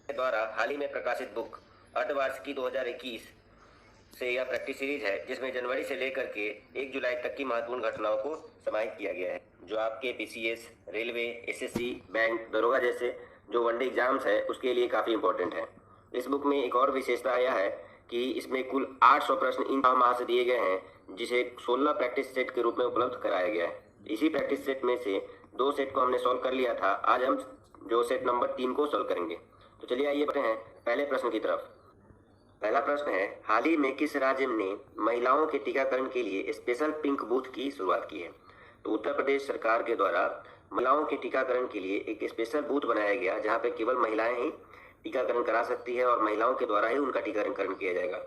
द्वारा हाल ही में प्रकाशित बुक अर्धवार्षिकी 2021 से यह प्रैक्टिस सीरीज है, जिसमें जनवरी से लेकर के 1 जुलाई तक की महत्वपूर्ण घटनाओं को समाहित किया गया है, जो आपके पीसीएस, रेलवे, एसएससी, बैंक, दरोगा जैसे जो वनडे एग्जाम्स है उसके लिए काफ़ी इंपॉर्टेंट है। इस बुक में एक और विशेषता यह है कि इसमें कुल 800 प्रश्न इन माह से दिए गए हैं, जिसे 16 प्रैक्टिस सेट के रूप में उपलब्ध कराया गया है। इसी प्रैक्टिस सेट में से 2 सेट को हमने सॉल्व कर लिया था। आज हम जो सेट नंबर 3 को सॉल्व करेंगे। तो चलिए आइए बढ़ते हैं पहले प्रश्न की तरफ। पहला प्रश्न है, हाल ही में किस राज्य ने महिलाओं के टीकाकरण के लिए स्पेशल पिंक बूथ की शुरुआत की है? तो उत्तर प्रदेश सरकार के द्वारा महिलाओं के टीकाकरण के लिए एक स्पेशल बूथ बनाया गया, जहां पे केवल महिलाएं ही टीकाकरण करा सकती है और महिलाओं के द्वारा ही उनका टीकाकरण किया जाएगा।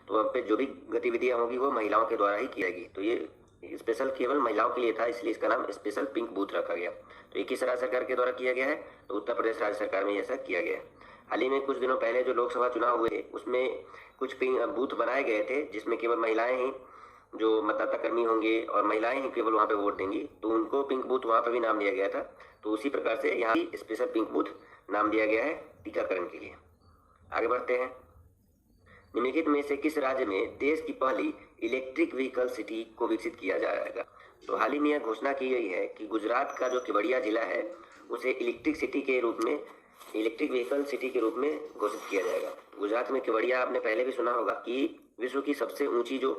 तो वहाँ पे जो भी गतिविधियां होंगी वो महिलाओं के द्वारा ही की जाएगी। तो ये स्पेशल केवल महिलाओं के लिए था, इसलिए इसका नाम स्पेशल पिंक बूथ रखा गया। तो ये किस राज्य सरकार के द्वारा किया गया है? तो उत्तर प्रदेश राज्य सरकार में ऐसा किया गया है। हाल ही में कुछ दिनों पहले जो लोकसभा चुनाव हुए उसमें कुछ पिंक बूथ बनाए गए थे, जिसमें केवल महिलाएं ही जो मतदाता कर्मी होंगे और महिलाएं ही केवल वहाँ पे वोट देंगी, तो उनको पिंक बूथ वहाँ पे भी नाम दिया गया था। तो उसी प्रकार से यहाँ भी स्पेशल पिंक बूथ नाम दिया गया है टीकाकरण के लिए। आगे बढ़ते हैं। निम्नलिखित में से किस राज्य में देश की पहली इलेक्ट्रिक व्हीकल सिटी को विकसित किया जाएगा? तो हाल ही में यह घोषणा की गई है कि गुजरात का जो केवड़िया जिला है उसे इलेक्ट्रिक व्हीकल सिटी के रूप में घोषित किया जाएगा। गुजरात में केवड़िया आपने पहले भी सुना होगा कि विश्व की सबसे ऊंची जो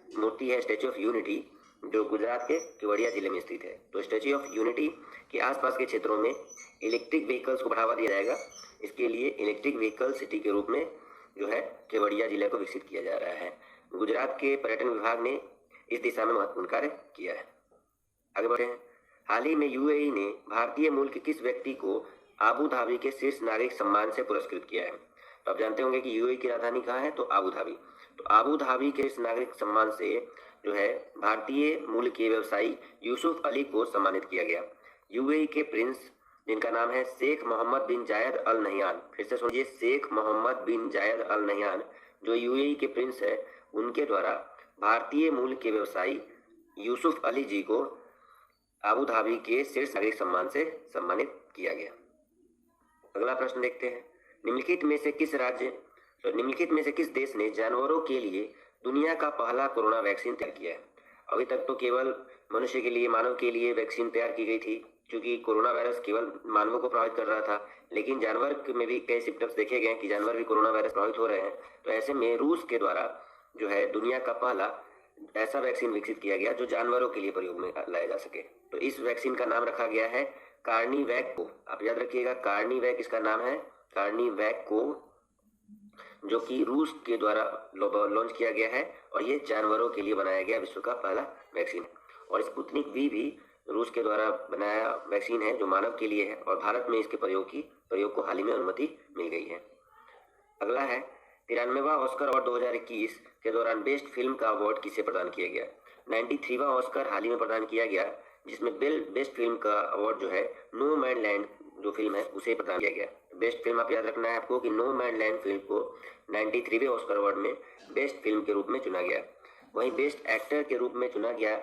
मूर्ति है स्टैच्यू ऑफ यूनिटी, जो गुजरात के केवड़िया जिले में स्थित है। तो स्टैच्यू ऑफ यूनिटी के आसपास के क्षेत्रों में इलेक्ट्रिक व्हीकल्स को बढ़ावा दिया जाएगा। इसके लिए इलेक्ट्रिक व्हीकल सिटी के रूप में जो है केवड़िया जिले को विकसित किया जा रहा है। गुजरात के पर्यटन विभाग ने इस दिशा में महत्वपूर्ण कार्य किया है। आगे बढ़े हैं। हाल ही में यूएई ने भारतीय मूल के किस व्यक्ति को आबू धाबी के शीर्ष नागरिक सम्मान से पुरस्कृत किया है? तो आप जानते होंगे कि यूएई की राजधानी कहाँ है? तो आबू धाबी। तो आबू धाबी के शीर्ष नागरिक सम्मान से जो है भारतीय मूल के व्यवसायी यूसुफ अली को सम्मानित किया गया। यूएई के प्रिंस, जिनका नाम है शेख मोहम्मद बिन जायद अल नहयान, फिर से सुनिए, शेख मोहम्मद बिन जायद अल नहयान जो यूएई के प्रिंस है, उनके द्वारा भारतीय मूल के व्यवसायी यूसुफ अली जी को आबू धाबी के शीर्ष नागरिक सम्मान से सम्मानित किया गया। अगला प्रश्न देखते हैं। निम्नलिखित में से किस देश ने जानवरों के लिए दुनिया का पहला कोरोना वैक्सीन तैयार किया है? अभी तक तो केवल मनुष्य के लिए, मानव के लिए वैक्सीन तैयार की गई थी, क्योंकि कोरोना वायरस केवल मानवों को प्रभावित कर रहा था। लेकिन जानवर में भी कई सिम्टम्स देखे गए कि जानवर भी कोरोना वायरस प्रभावित हो रहे हैं। तो ऐसे में रूस के द्वारा जो है दुनिया का पहला ऐसा वैक्सीन विकसित किया गया जो जानवरों के लिए प्रयोग में लाया जा सके। तो इस वैक्सीन का नाम रखा गया है कार्निवैक को। आप याद रखिएगा, कार्निवैक इसका नाम है, कार्निवैक को, जो कि रूस के द्वारा लॉन्च किया गया है और ये जानवरों के लिए बनाया गया विश्व का पहला वैक्सीन है। और स्पुतनिक वी भी रूस के द्वारा बनाया वैक्सीन है जो मानव के लिए है, और भारत में इसके प्रयोग को हाल ही में अनुमति मिल गई है। अगला है, 93वां ऑस्कर अवार्ड 2021 के दौरान बेस्ट फिल्म का अवार्ड किसे प्रदान किया गया? 93वां ऑस्कर हाल ही में प्रदान किया गया, जिसमें बेस्ट फिल्म का अवार्ड जो है नो मैन लैंड जो फिल्म है उसे प्रदान किया गया। बेस्ट फिल्म आप याद रखना है आपको कि नो मैन लैंड फिल्म को 93वें ऑस्कर अवार्ड में बेस्ट फिल्म के रूप में चुना गया। वहीं बेस्ट एक्टर के रूप में चुना गया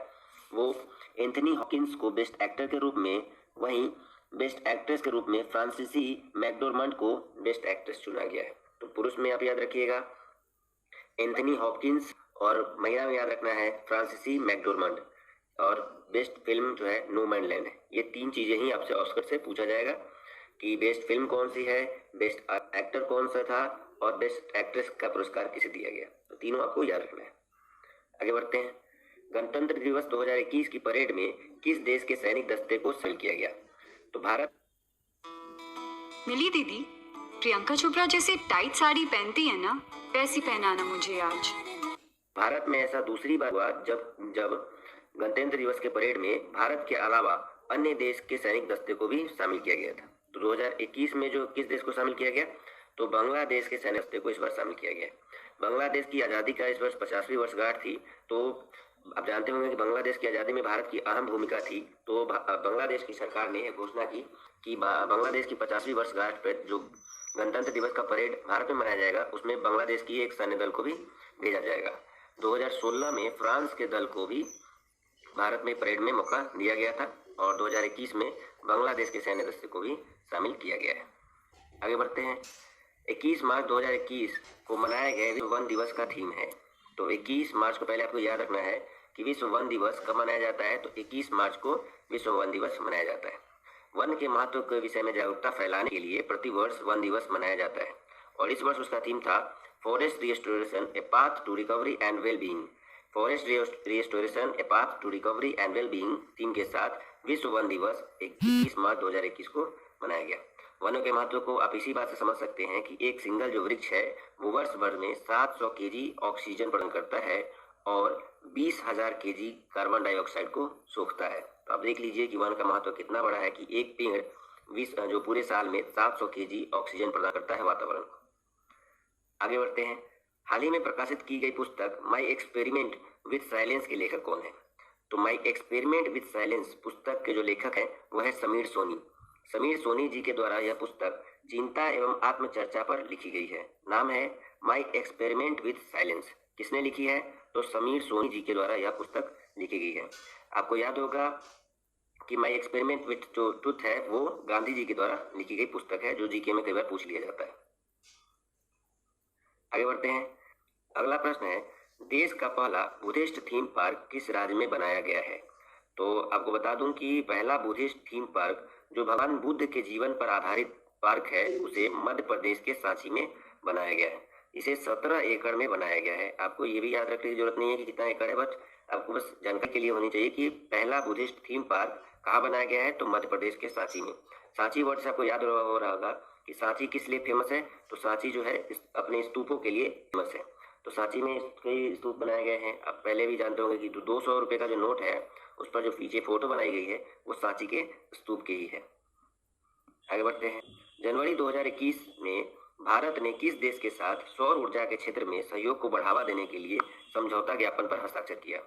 वो एंथनी हॉकिंस को बेस्ट एक्टर के रूप में, वहीं बेस्ट एक्ट्रेस के रूप में फ्रांसिसी मैकडोरमंड को बेस्ट एक्ट्रेस चुना गया है। तो पुरुष में आप याद रखिएगा एंथनी हॉकिंस, और महिला में याद रखना है फ्रांसिसी मैकडोरमंड, और बेस्ट फिल्म जो है नो मैन लैंड है। ये 3 चीजें ही आपसे ऑस्कर से पूछा जाएगा कि बेस्ट फिल्म कौन सी है, बेस्ट एक्टर कौन सा था, और बेस्ट एक्ट्रेस का पुरस्कार किसे दिया गया। तो तीनों आपको याद रखना है। आगे बढ़ते हैं। गणतंत्र दिवस 2021 की परेड में किस देश के सैनिक दस्ते को शामिल किया गया? तो भारत। मिली दीदी, प्रियंका चोपड़ा जैसे टाइट साड़ी पहनती है ना, वैसी पहनाना मुझे आज। भारत में ऐसा दूसरी बार हुआ जब गणतंत्र दिवस के परेड में भारत के अलावा अन्य देश के सैनिक दस्ते को भी शामिल किया गया था। तो 2021 में जो किस देश को शामिल किया गया? तो बांग्लादेश के सैनिक दस्ते को इस बार शामिल किया गया। बांग्लादेश की आज़ादी का इस वर्ष 50वीं वर्षगांठ थी। तो आप जानते होंगे कि बांग्लादेश की आज़ादी में भारत की अहम भूमिका थी। तो बांग्लादेश की सरकार ने घोषणा की कि बांग्लादेश की 50वीं वर्षगांठ पर जो गणतंत्र दिवस का परेड भारत में मनाया जाएगा उसमें बांग्लादेश की एक सैन्य दल को भी भेजा जाएगा। 2016 में फ्रांस के दल को भी भारत में परेड में मौका दिया गया था, और 2021 में बांग्लादेश के सैन्य दस्ते को भी शामिल किया गया है। आगे बढ़ते हैं। 21 मार्च 2021 को मनाया गया विश्व वन दिवस का थीम है। तो 21 मार्च को पहले आपको याद रखना है कि विश्व वन दिवस कब मनाया जाता है। तो 21 मार्च को विश्व वन दिवस मनाया जाता है। वन के महत्व के विषय में जागरूकता फैलाने के लिए प्रतिवर्ष वन दिवस मनाया जाता है और इस वर्ष उसका थीम था forest restoration a path to recovery and well being. Forest restoration a path to recovery and well being theme के साथ विश्व वन दिवस 21 मार्च 2021 को मनाया गया। वनों के महत्व को आप इसी बात से समझ सकते हैं कि एक सिंगल जो वृक्ष है वो वर्ष भर में 700 केजी ऑक्सीजन प्रदान करता है और 20,000 केजी कार्बन डाइऑक्साइड को सोखता है। तो आप देख लीजिए कि वन का महत्व कितना बड़ा है कि एक पेड़ जो पूरे साल में 700 केजी ऑक्सीजन प्रदान करता है वातावरण को। आगे बढ़ते हैं। हाल ही में प्रकाशित की गई पुस्तक माई एक्सपेरिमेंट विथ साइलेंस के लेखक कौन है? तो माई एक्सपेरिमेंट विथ साइलेंस पुस्तक के जो लेखक हैं वो है समीर सोनी। समीर सोनी जी के द्वारा यह पुस्तक चिंता एवं आत्मचर्चा पर लिखी गई है। नाम है माई एक्सपेरिमेंट विथ साइलेंस। किसने लिखी है? तो समीर सोनी जी के द्वारा यह पुस्तक लिखी गई है। आपको याद होगा कि माई एक्सपेरिमेंट विथ जो ट्रुथ है वो गांधी जी के द्वारा लिखी गई पुस्तक है, जो जीके में कई बार पूछ लिया जाता है। आगे बढ़ते हैं। अगला प्रश्न है, देश का पहला बुद्धिस्ट थीम पार्क किस राज्य में बनाया गया है? तो आपको बता दूं कि पहला बुद्धिस्ट थीम पार्क जो भगवान बुद्ध के जीवन पर आधारित पार्क है उसे मध्य प्रदेश के सांची में बनाया गया है। इसे 17 एकड़ में बनाया गया है। आपको ये भी याद रखने की जरूरत नहीं है कि कितना एकड़ है, बट आपको बस जानकारी के लिए होनी चाहिए कि पहला बुद्धिस्ट थीम पार्क कहाँ बनाया गया है। तो मध्य प्रदेश के सांची में। सांची वर्ड से आपको याद हो रहा होगा कि सांची किस लिए फेमस है। तो सांची जो है अपने स्तूपों के लिए फेमस है। तो सांची में कई स्तूप बनाए गए हैं। आप पहले भी जानते होंगे कि 200 रुपये का जो नोट है उस पर जो पीछे फोटो बनाई गई है वो सांची के स्तूप के ही है। आगे बढ़ते हैं। जनवरी 2021 में भारत ने किस देश के साथ सौर ऊर्जा के क्षेत्र में सहयोग को बढ़ावा देने के लिए समझौता ज्ञापन पर हस्ताक्षर किया?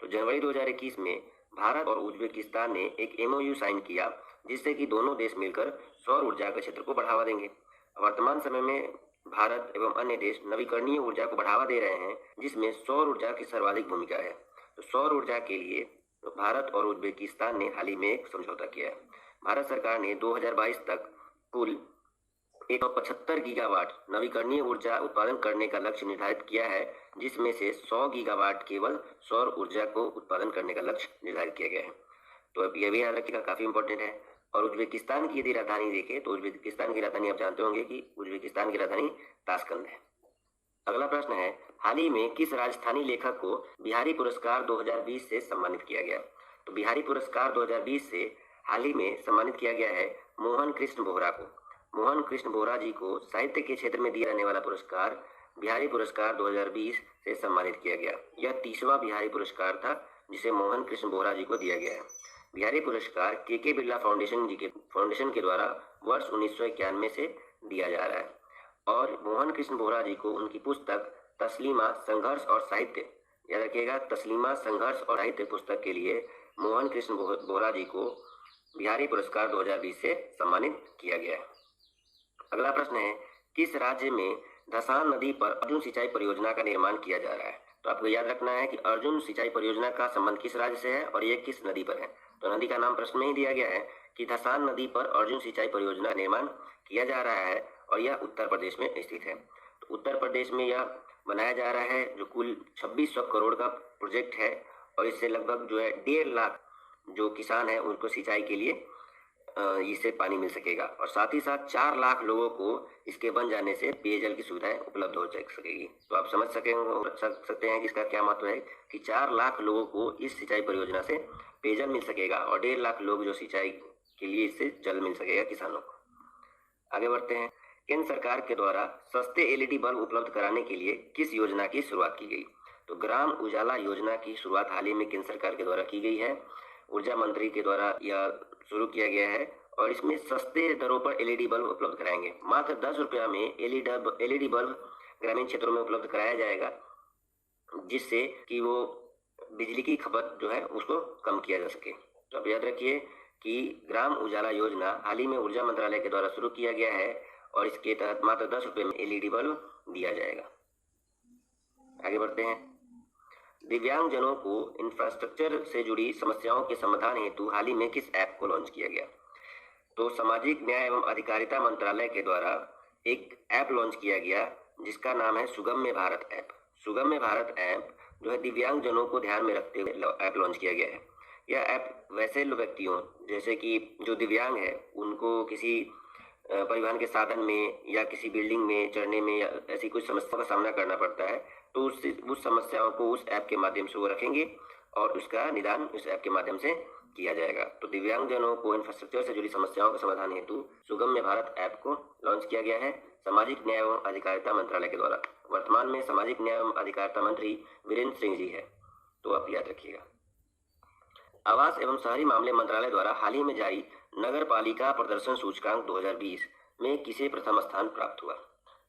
तो जनवरी 2021 में भारत और उज्बेकिस्तान ने एक MOU साइन किया जिससे कि दोनों देश मिलकर सौर ऊर्जा के क्षेत्र को बढ़ावा देंगे। वर्तमान समय में भारत एवं अन्य देश नवीकरणीय ऊर्जा को बढ़ावा दे रहे हैं जिसमें सौर ऊर्जा की सर्वाधिक भूमिका है। तो सौर ऊर्जा के लिए भारत और उज्बेकिस्तान ने हाल ही में एक समझौता किया है। भारत सरकार ने 2022 तक कुल 175 गीगावाट नवीकरणीय ऊर्जा उत्पादन करने का लक्ष्य निर्धारित किया है, जिसमें से 100 गीगावाट केवल सौर ऊर्जा को उत्पादन करने का लक्ष्य निर्धारित किया गया है। तो अब यह भी याद रखिएगा, काफी इंपॉर्टेंट है। और उज्बेकिस्तान की यदि राजधानी देखें तो उज्बेकिस्तान की राजधानी आप जानते होंगे कि उज्बेकिस्तान की राजधानी ताशकंद है। अगला प्रश्न है, हाल ही में किस राजस्थानी लेखक को बिहारी पुरस्कार 2020 से सम्मानित किया गया? तो बिहारी पुरस्कार 2020 से हाल ही में सम्मानित किया गया है मोहन कृष्ण बोहरा को। मोहन कृष्ण बोहरा जी को साहित्य के क्षेत्र में दिया जाने वाला पुरस्कार बिहारी पुरस्कार 2020 से सम्मानित किया गया। यह 30वां बिहारी पुरस्कार था जिसे मोहन कृष्ण बोहरा जी को दिया गया है। बिहारी पुरस्कार के बिरला फाउंडेशन के द्वारा वर्ष 1991 से दिया जा रहा है और मोहन कृष्ण बोहरा जी को उनकी पुस्तक तस्लीमा संघर्ष और साहित्य, याद रखिएगा, तस्लीमा संघर्ष और साहित्य पुस्तक के लिए मोहन कृष्ण बोहरा जी को बिहारी पुरस्कार 2020 से सम्मानित किया गया है। अगला प्रश्न है, किस राज्य में धसान नदी पर अर्जुन सिंचाई परियोजना का निर्माण किया जा रहा है? तो आपको याद रखना है कि अर्जुन सिंचाई परियोजना का संबंध किस राज्य से है और ये किस नदी पर है। तो नदी का नाम प्रश्न में ही दिया गया है कि धसान नदी पर अर्जुन सिंचाई परियोजना का निर्माण किया जा रहा है और यह उत्तर प्रदेश में स्थित है। तो उत्तर प्रदेश में यह बनाया जा रहा है जो कुल 2600 करोड़ का प्रोजेक्ट है और इससे लगभग जो है 1.5 लाख जो किसान है उनको सिंचाई के लिए इससे पानी मिल सकेगा और साथ ही साथ 4 लाख लोगों को इसके बन जाने से पेयजल की सुविधाएं उपलब्ध हो सकेगी। तो आप समझ सकते हैं कि इसका क्या महत्व है कि 4 लाख लोगों को इस सिंचाई परियोजना से पेयजल मिल सकेगा और 1.5 लाख लोग जो सिंचाई के लिए इससे जल मिल सकेगा किसानों को। आगे बढ़ते हैं। केंद्र सरकार के द्वारा सस्ते LED बल्ब उपलब्ध कराने के लिए किस योजना की शुरुआत की गई? तो ग्राम उजाला योजना की शुरुआत हाल ही में केंद्र सरकार के द्वारा की गई है। ऊर्जा मंत्री के द्वारा यह शुरू किया गया है और इसमें सस्ते दरों पर LED बल्ब उपलब्ध कराएंगे। मात्र 10 रुपया में LED बल्ब ग्रामीण क्षेत्रों में उपलब्ध कराया जाएगा जिससे कि वो बिजली की खपत जो है उसको कम किया जा सके। तो अब याद रखिए कि ग्राम उजाला योजना हाल ही में ऊर्जा मंत्रालय के द्वारा शुरू किया गया है और इसके तहत मात्र 10 रुपये में LED बल्ब दिया जाएगा। आगे बढ़ते हैं। दिव्यांगजनों को इंफ्रास्ट्रक्चर से जुड़ी समस्याओं के समाधान हेतु हाल ही में किस ऐप को लॉन्च किया गया? तो सामाजिक न्याय एवं अधिकारिता मंत्रालय के द्वारा एक ऐप लॉन्च किया गया जिसका नाम है सुगम्य भारत ऐप। सुगम्य भारत ऐप जो है दिव्यांग जनों को ध्यान में रखते हुए ऐप लॉन्च किया गया है। यह ऐप वैसे व्यक्तियों जैसे कि जो दिव्यांग है उनको किसी परिवहन के साधन में या किसी बिल्डिंग में चढ़ने में या ऐसी कोई समस्या का सामना करना पड़ता है तो उस समस्याओं को उस ऐप के माध्यम से वो रखेंगे और उसका निदान उस ऐप के माध्यम से किया जाएगा। तो दिव्यांगजनों को इंफ्रास्ट्रक्चर से जुड़ी समस्याओं के समाधान हेतु सुगम्य भारत ऐप को लॉन्च किया गया है सामाजिक न्याय एवं अधिकारिता मंत्रालय के द्वारा। वर्तमान में सामाजिक न्याय एवं अधिकारिता मंत्री वीरेंद्र सिंह जी है, तो आप याद रखिएगा। आवास एवं शहरी मामले मंत्रालय द्वारा हाल ही में जारी नगर पालिका प्रदर्शन सूचकांक 2020 में किसे प्रथम स्थान प्राप्त हुआ?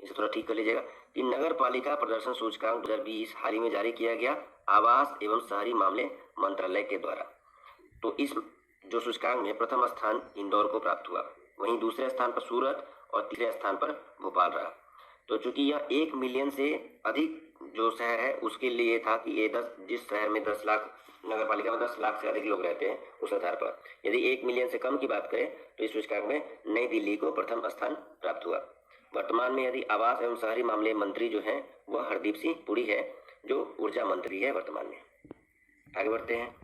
इसे थोड़ा ठीक कर लीजिएगा कि नगर पालिका प्रदर्शन सूचकांक 2020 हाल ही में जारी किया गया आवास एवं शहरी मामले मंत्रालय के द्वारा। तो इस जो सूचकांक में प्रथम स्थान इंदौर को प्राप्त हुआ, वहीं दूसरे स्थान पर सूरत और तीसरे स्थान पर भोपाल रहा। तो चूंकि यह 1 मिलियन से अधिक जो शहर है उसके लिए था कि ये जिस शहर में 10 लाख नगर पालिका में 10 लाख से अधिक लोग रहते हैं उस आधार पर यदि 1 मिलियन से कम की बात करें तो इस सूचकांक में नई दिल्ली को प्रथम स्थान प्राप्त हुआ। वर्तमान में यदि आवास एवं शहरी मामले मंत्री जो हैं वह हरदीप सिंह पुरी है जो ऊर्जा मंत्री है वर्तमान में। आगे बढ़ते हैं।